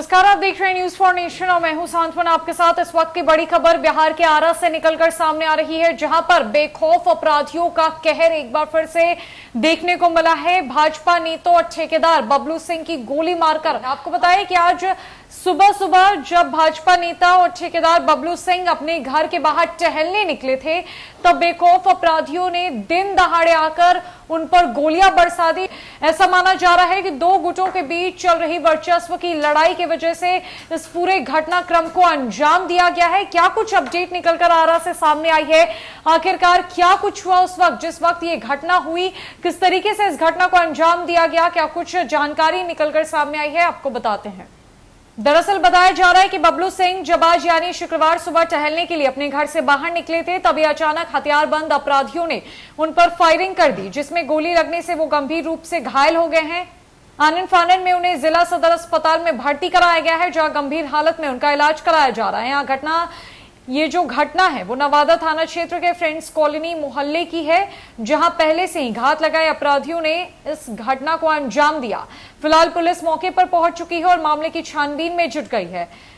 नमस्कार, आप देख रहे हैं न्यूज फॉर नेशन और मैं हूं सांत्वना आपके साथ। इस वक्त की बड़ी खबर बिहार के आरा से निकलकर सामने आ रही है, जहां पर बेखौफ अपराधियों का कहर एक बार फिर से देखने को मिला है। भाजपा नेता और ठेकेदार बबलू सिंह की गोली मारकर, आपको बताएं कि आज सुबह सुबह जब भाजपा नेता और ठेकेदार बबलू सिंह अपने घर के बाहर टहलने निकले थे, तब बेखौफ अपराधियों ने दिन दहाड़े आकर उन पर गोलियां बरसा दी। ऐसा माना जा रहा है कि दो गुटों के बीच चल रही वर्चस्व की लड़ाई की वजह से इस पूरे घटनाक्रम को अंजाम दिया गया है। क्या कुछ अपडेट निकलकर आरा से सामने आई है, आखिरकार क्या कुछ हुआ उस वक्त जिस वक्त ये घटना हुई, किस तरीके से इस घटना को अंजाम दिया गया, क्या कुछ जानकारी निकलकर सामने आई है, आपको बताते हैं। दरअसल बताया जा रहा है कि बबलू सिंह जब आज यानी शुक्रवार सुबह टहलने के लिए अपने घर से बाहर निकले थे, तभी अचानक हथियारबंद अपराधियों ने उन पर फायरिंग कर दी, जिसमें गोली लगने से वो गंभीर रूप से घायल हो गए हैं। आनन फानन में उन्हें जिला सदर अस्पताल में भर्ती कराया गया है, जहां गंभीर हालत में उनका इलाज कराया जा रहा है। ये जो घटना है वो नवादा थाना क्षेत्र के फ्रेंड्स कॉलोनी मोहल्ले की है, जहां पहले से ही घात लगाए अपराधियों ने इस घटना को अंजाम दिया। फिलहाल पुलिस मौके पर पहुंच चुकी है और मामले की छानबीन में जुट गई है।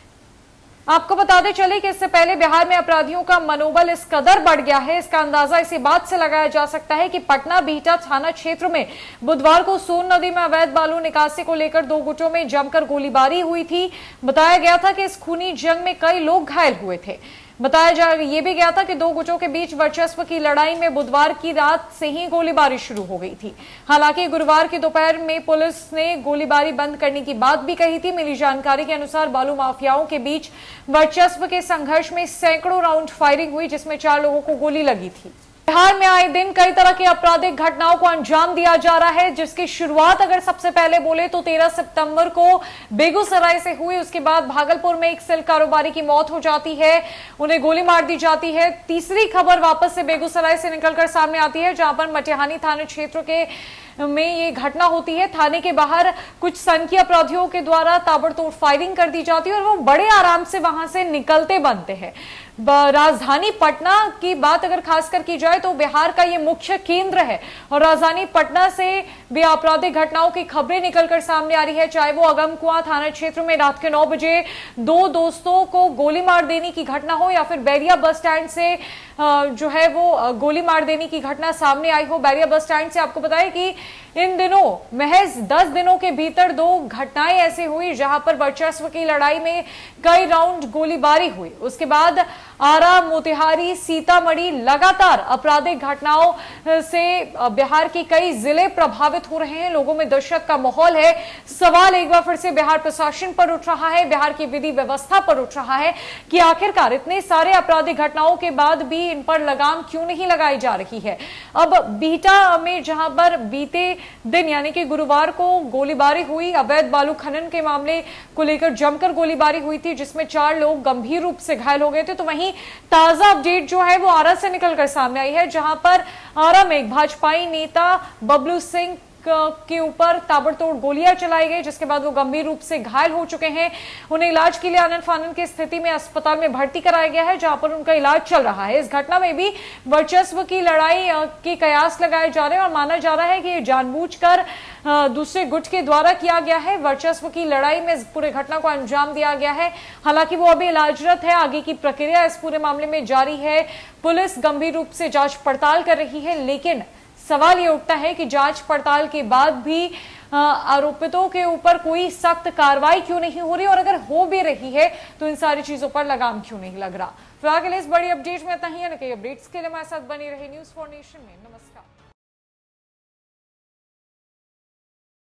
आपको बताते चले कि इससे पहले बिहार में अपराधियों का मनोबल इस कदर बढ़ गया है, इसका अंदाजा इसी बात से लगाया जा सकता है कि पटना बिहटा थाना क्षेत्र में बुधवार को सोन नदी में अवैध बालू निकासी को लेकर दो गुटों में जमकर गोलीबारी हुई थी। बताया गया था कि इस खूनी जंग में कई लोग घायल हुए थे। बताया ये भी गया था कि दो गुटों के बीच वर्चस्व की लड़ाई में बुधवार की रात से ही गोलीबारी शुरू हो गई थी। हालांकि गुरुवार की दोपहर में पुलिस ने गोलीबारी बंद करने की बात भी कही थी। मिली जानकारी के अनुसार बालू माफियाओं के बीच वर्चस्व के संघर्ष में सैकड़ों राउंड फायरिंग हुई, जिसमें 4 लोगों को गोली लगी थी। बिहार में आए दिन कई तरह की आपराधिक घटनाओं को अंजाम दिया जा रहा है, जिसकी शुरुआत अगर सबसे पहले बोले तो 13 सितंबर को बेगूसराय से हुई। उसके बाद भागलपुर में एक सिल्क कारोबारी की मौत हो जाती है, उन्हें गोली मार दी जाती है। तीसरी खबर वापस से बेगूसराय से निकलकर सामने आती है, जहां पर मटिहानी थाना क्षेत्र में ये घटना होती है। थाने के बाहर कुछ सनकी अपराधियों के द्वारा ताबड़तोड़ फायरिंग कर दी जाती है और वो बड़े आराम से वहां से निकलते बनते हैं। राजधानी पटना की बात अगर खासकर की जाए तो बिहार का ये मुख्य केंद्र है और राजधानी पटना से भी आपराधिक घटनाओं की खबरें निकलकर सामने आ रही है। चाहे वो अगमकुआं थाना क्षेत्र में रात के 9 बजे दो दोस्तों को गोली मार देने की घटना हो, या फिर बैरिया बस स्टैंड से जो है वो गोली मार देने की घटना सामने आई हो। बैरिया बस स्टैंड से आपको बताएं कि इन दिनों महज 10 दिनों के भीतर दो घटनाएं ऐसे हुई जहां पर वर्चस्व की लड़ाई में कई राउंड गोलीबारी हुई। उसके बाद आरा, मोतिहारी, सीतामढ़ी, लगातार आपराधिक घटनाओं से बिहार के कई जिले प्रभावित हो रहे हैं। लोगों में दहशत का माहौल है। सवाल एक बार फिर से बिहार प्रशासन पर उठ रहा है, बिहार की विधि व्यवस्था पर उठ रहा है कि आखिरकार इतने सारे आपराधिक घटनाओं के बाद भी इन पर लगाम क्यों नहीं लगाई जा रही है। अब बिहटा में जहां पर बीते दिन यानी कि गुरुवार को गोलीबारी हुई, अवैध बालू खनन के मामले को लेकर जमकर गोलीबारी हुई थी, जिसमें 4 लोग गंभीर रूप से घायल हो गए थे। तो वहीं ताजा अपडेट जो है वो आरा से निकलकर सामने आई है, जहां पर आरा में एक भाजपाई नेता बबलू सिंह के ऊपर ताबड़तोड़ गोलियां चलाई गई, जिसके बाद वो गंभीर रूप से घायल हो चुके हैं। उन्हें इलाज के लिए आनन फानन की स्थिति में अस्पताल में भर्ती कराया गया है, जहां पर उनका इलाज चल रहा है। इस घटना में भी वर्चस्व की लड़ाई के कयास लगाए जा रहे हैं और माना जा रहा है कि ये जानबूझकर दूसरे गुट के द्वारा किया गया है। वर्चस्व की लड़ाई में इस पूरे घटना को अंजाम दिया गया है। हालांकि वो अभी इलाजरत है, आगे की प्रक्रिया इस पूरे मामले में जारी है। पुलिस गंभीर रूप से जांच पड़ताल कर रही है, लेकिन सवाल ये उठता है कि जांच पड़ताल के बाद भी आरोपितों के ऊपर कोई सख्त कार्रवाई क्यों नहीं हो रही, और अगर हो भी रही है तो इन सारी चीजों पर लगाम क्यों नहीं लग रहा। फिलहाल के लिए इस बड़ी अपडेट में इतना ही है। कई अपडेट्स के लिए हमारे साथ बनी रही न्यूज फॉर नेशन में। नमस्कार।